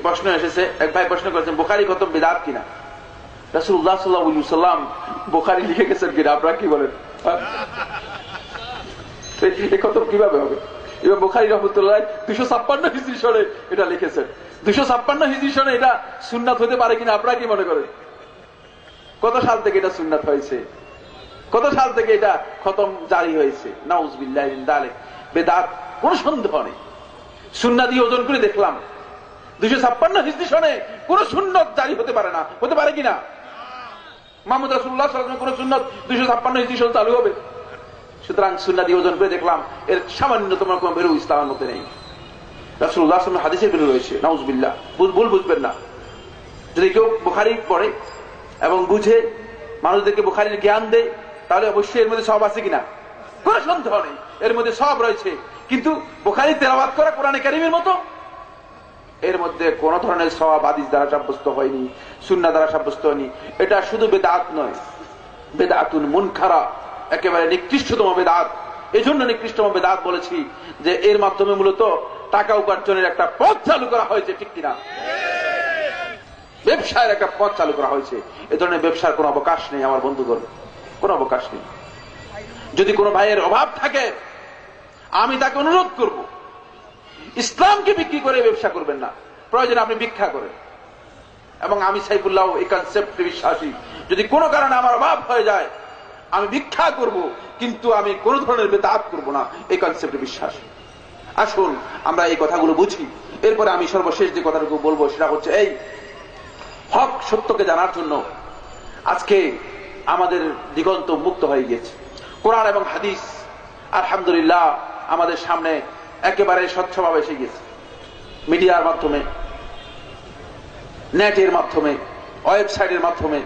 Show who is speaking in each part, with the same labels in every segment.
Speaker 1: প্রশ্ন এসেছে, এক ভাই প্রশ্ন করেছেন বুখারী খতম বিদআত কিনা। রাসূলুল্লাহ সাল্লাল্লাহু আলাইহি ওয়াসাল্লাম বুখারী লিখে গেছেন কিনা, আপনারা কি বলেন? এই খতম কিভাবে হবে? ইমাম বুখারী রাহমাতুল্লাহ 256 হিজরি সনে এটা লিখেছেন। 256 হিজরি সনে এটা সুন্নাত হতে পারে কিনা আপনারা কি মনে করেন? কত সাল থেকে এটা সুন্নাত হয়েছে? কত সাল থেকে এটা খতম জারি হয়েছে? নাউজুবিল্লাহি মিন যালিক। বিদআত কোন সন্দেহ নেই। সুন্নাত দিয়ে ওজন করে দেখলাম 256 হিজরি সনে কোন সুন্নাত জারি হতে পারে না। হতে পারে কিনা? মুহাম্মদ রাসূলুল্লাহ সাল্লাল্লাহু আলাইহি ওয়াসাল্লাম কোন সুন্নাত 256 হিজরি সনে চালু হবে? সুতরাং সুন্নাত দিয়ে ওজন করে দেখলাম এর সামান্যতম কোনো বেরু ইসলামের মধ্যে নেই। রাসূলুল্লাহ সাল্লাল্লাহু আলাইহি ওয়াসাল্লাম হাদিসের বেরু রয়েছে। নাউজুবিল্লাহ। ভুল বুঝবেন না। যদি কেউ বুখারী পড়ে এবং বুঝে মানুষদেরকে বুখারীর জ্ঞান দেয়, তাহলে অবশ্যই এর মধ্যে সওয়াব আছে কিনা কোনো সন্দেহ নেই, এর মধ্যে সওয়াব রয়েছে। কিন্তু বুখারী তেলাওয়াত করা কোরআনে কারীমের মতো এর মধ্যে কোন ধরনের সওয়াব হাদিস দ্বারা সাব্যস্ত হয়নি, সুন্নাহ দ্বারা সাব্যস্ত হয়নি। এটা শুধু বিদআত নয়, বিদআতুন মুনকারা, একেবারে নিকৃষ্টতম বিদআত। এজন্য নিকৃষ্টতম বিদআত বলেছি যে এর মাধ্যমে মূলত টাকা উপার্জনের একটা পথ চালু করা হয়েছে, ঠিক কিনা? ব্যবসায়ের একটা পথ চালু করা হয়েছে। এ ধরনের ব্যবসার কোনো অবকাশ নেই আমার বন্ধুগণ, কোনো অবকাশ নেই। যদি কোনো ভাইয়ের অভাব থাকে আমি তাকে অনুরোধ করব, ইসলামকে বিক্রি করে ব্যবসা করবেন না। প্রয়োজনে আপনি ভিক্ষা করেন। এবং আমি সাইফুল্লাহ এই কনসেপ্টে বিশ্বাসী, যদি কোনো কারণে আমার অভাব হয়ে যায় আমি ভিক্ষা করব, কিন্তু আমি কোন ধরনের বিদআত করব না, এই কনসেপ্টে বিশ্বাসী। আসুন আমরা এই কথাগুলো বুঝি। এরপরে আমি সর্বশেষ যে কথাটুকু বলবো সেটা হচ্ছে এই হক সত্যকে জানার জন্য আজকে আমাদের দিগন্ত মুক্ত হয়ে গেছে। কোরআন এবং হাদিস আলহামদুলিল্লাহ আমাদের সামনে একেবারে স্বচ্ছভাবে এসে গেছে। মিডিয়ার মাধ্যমে, নেটের মাধ্যমে, ওয়েবসাইটের মাধ্যমে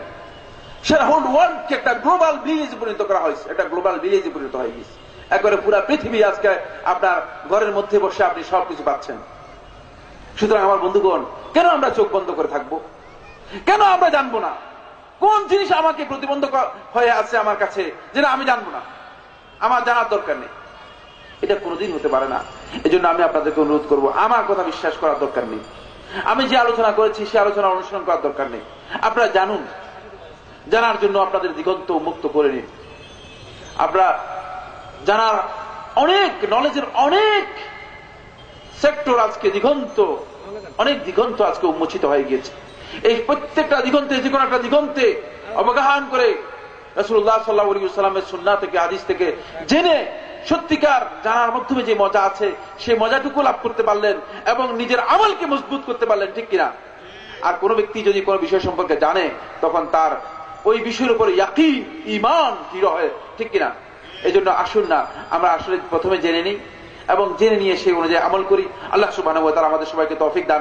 Speaker 1: সারা হোল ওয়ার্ল্ডকে একটা গ্লোবাল ভিলেজে পরিণত করা হয়েছে। একটা গ্লোবাল ভিলেজে পরিণত হয়ে গেছে। একবারে পুরো পৃথিবী আজকে আপনার ঘরের মধ্যে বসে আপনি সবকিছু পাচ্ছেন। সুতরাং আমার বন্ধুগণ, কেন আমরা চোখ বন্ধ করে থাকবো? কেন আমরা জানবো না কোন জিনিস আমাকে প্রতিবন্ধক হয়ে আছে আমার কাছে, যেটা আমি জানবো না, আমার জানার দরকার নেই? এটা কোনোদিন হতে পারে না। এজন্য আমি আপনাদেরকে অনুরোধ করবো, আমার কথা বিশ্বাস করার দরকার নেই। আমি যে আলোচনা করেছি সে আলোচনা অনুসরণ করার দরকার নেই। আপনারা জানুন, জানার জন্য আপনাদের দিগন্ত মুক্ত করে নিন। আপনারা জানার অনেক, নলেজের অনেক সেক্টর আজকে অনেক দিগন্ত আজকে উন্মোচিত হয়ে গিয়েছে। এই প্রত্যেকটা দিগন্তে যে কোনো একটা দিগন্তে অবগাহন করে রাসূলুল্লাহ সাল্লাল্লাহু আলাইহি ওয়াসাল্লামের সুন্নাহ থেকে, হাদিস থেকে জেনে সত্যিকার জানার মাধ্যমে যে মজা আছে সেই মজাটুকু লাভ করতে পারলেন এবং নিজের আমলকে মজবুত করতে পারলেন, ঠিক কিনা? আর কোন ব্যক্তি যদি কোনো বিষয় সম্পর্কে জানে তখন তার ওই বিষয়ের উপরে ইয়াকিন, ঈমান দৃঢ় হয়, ঠিক কিনা? এই জন্য আসুন না আমরা আসলে প্রথমে জেনে নিই এবং জেনে নিয়ে সেই অনুযায়ী আমল করি। আল্লাহ সুবহানাহু ওয়া তাআলা আমাদের সবাইকে তৌফিক দান